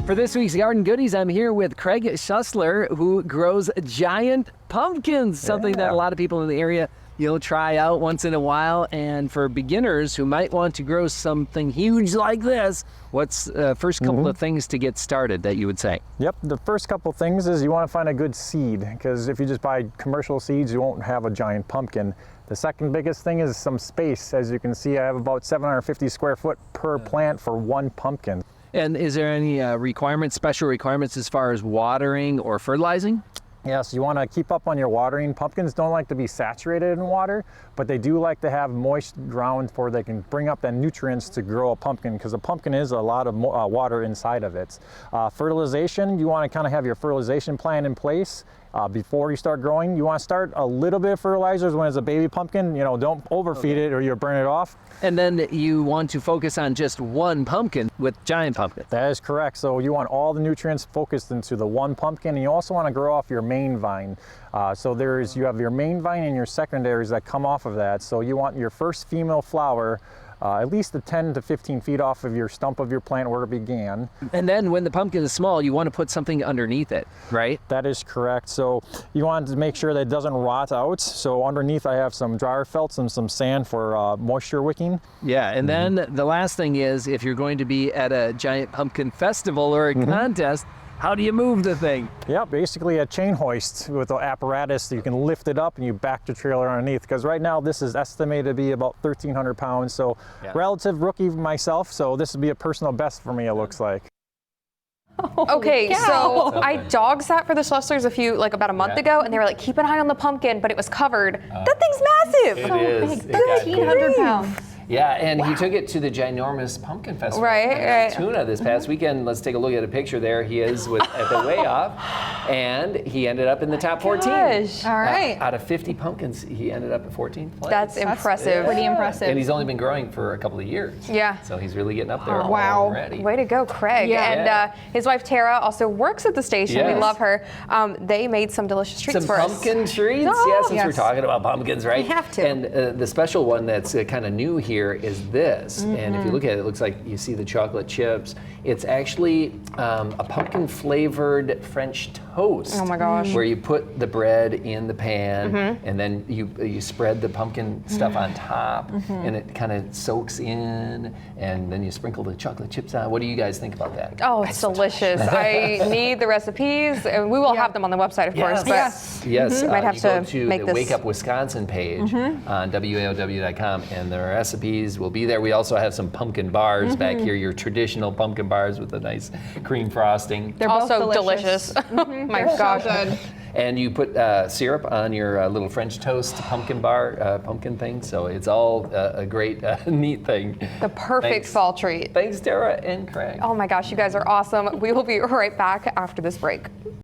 For this week's Garden Goodies, I'm here with Craig Schussler, who grows giant pumpkins, something that a lot of people in the area try out once in a while. And for beginners who might want to grow something huge like this, what's the first couple of things to get started that you would say? Yep, the first couple things is you want to find a good seed, because if you just buy commercial seeds, you won't have a giant pumpkin. The second biggest thing is some space. As you can see, I have about 750 square foot per plant for one pumpkin. And is there any special requirements as far as watering or fertilizing? Yes, you want to keep up on your watering. Pumpkins don't like to be saturated in water, but they do like to have moist ground where they can bring up the nutrients to grow a pumpkin, because a pumpkin is a lot of water inside of it. Fertilization, you want to kind of have your fertilization plan in place. Before you start growing, you want to start a little bit of fertilizers when it's a baby pumpkin. Don't overfeed it or you'll burn it off. And then you want to focus on just one pumpkin with giant pumpkin. That is correct. So you want all the nutrients focused into the one pumpkin, and you also want to grow off your main vine. You have your main vine and your secondaries that come off of that. So you want your first female flower at least 10 to 15 feet off of your stump of your plant where it began. And then when the pumpkin is small, you want to put something underneath it, right? That is correct. So you want to make sure that it doesn't rot out. So underneath I have some dryer felts and some sand for moisture wicking. Yeah, and then the last thing is, if you're going to be at a giant pumpkin festival or a contest, how do you move the thing? Yeah, basically a chain hoist with an apparatus. You can lift it up and you back the trailer underneath, because right now this is estimated to be about 1,300 pounds. So relative rookie myself, so this would be a personal best for me, it looks like. Okay, so I dog sat for the Schusslers about a month ago, and they were like, keep an eye on the pumpkin, but it was covered. That thing's massive. It is. 1,300 pounds. Yeah, and he took it to the ginormous pumpkin festival in Altoona this past weekend. Let's take a look at a picture there. He is at the weigh off, and he ended up in the top 14. All right. Out of 50 pumpkins, he ended up at 14th place. That's impressive. Pretty impressive. And he's only been growing for a couple of years. Yeah. So he's really getting up there already. Way to go, Craig. Yeah. And his wife, Tara, also works at the station. Yes. We love her. They made some delicious treats for us. Some pumpkin treats? Since we're talking about pumpkins, right? We have to. And the special one that's kind of new here is this. And if you look at it, it looks like you see the chocolate chips. It's actually a pumpkin flavored French toast. Oh my gosh. Where you put the bread in the pan and then you spread the pumpkin stuff on top and it kind of soaks in, and then you sprinkle the chocolate chips on. What do you guys think about that? Oh, it's delicious. I need the recipes, and we will have them on the website, of course. But Yes. might have you to go to make the this. Wake Up Wisconsin page on WAOW.com, and the recipes will be there. We also have some pumpkin bars back here, your traditional pumpkin bars with a nice cream frosting. They're both also delicious. My gosh. So good. And you put syrup on your little French toast pumpkin bar, pumpkin thing. So it's all a great, neat thing. The perfect fall treat. Thanks, Tara and Craig. Oh my gosh, you guys are awesome. We will be right back after this break.